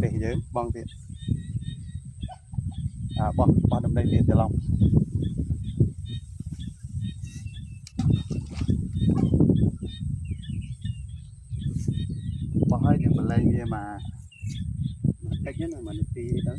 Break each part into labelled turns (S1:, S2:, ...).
S1: để giới bong tiền bong bong đâm đây tiền từ lòng bong hơi nhưng mà lên kia mà cách nhất là mà được tí đó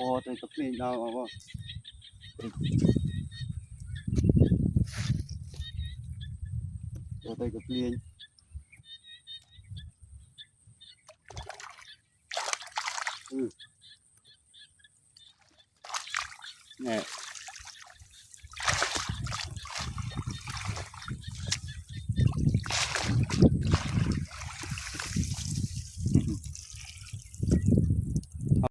S1: ô tôi tập lên đâu mà tôi tập lên nè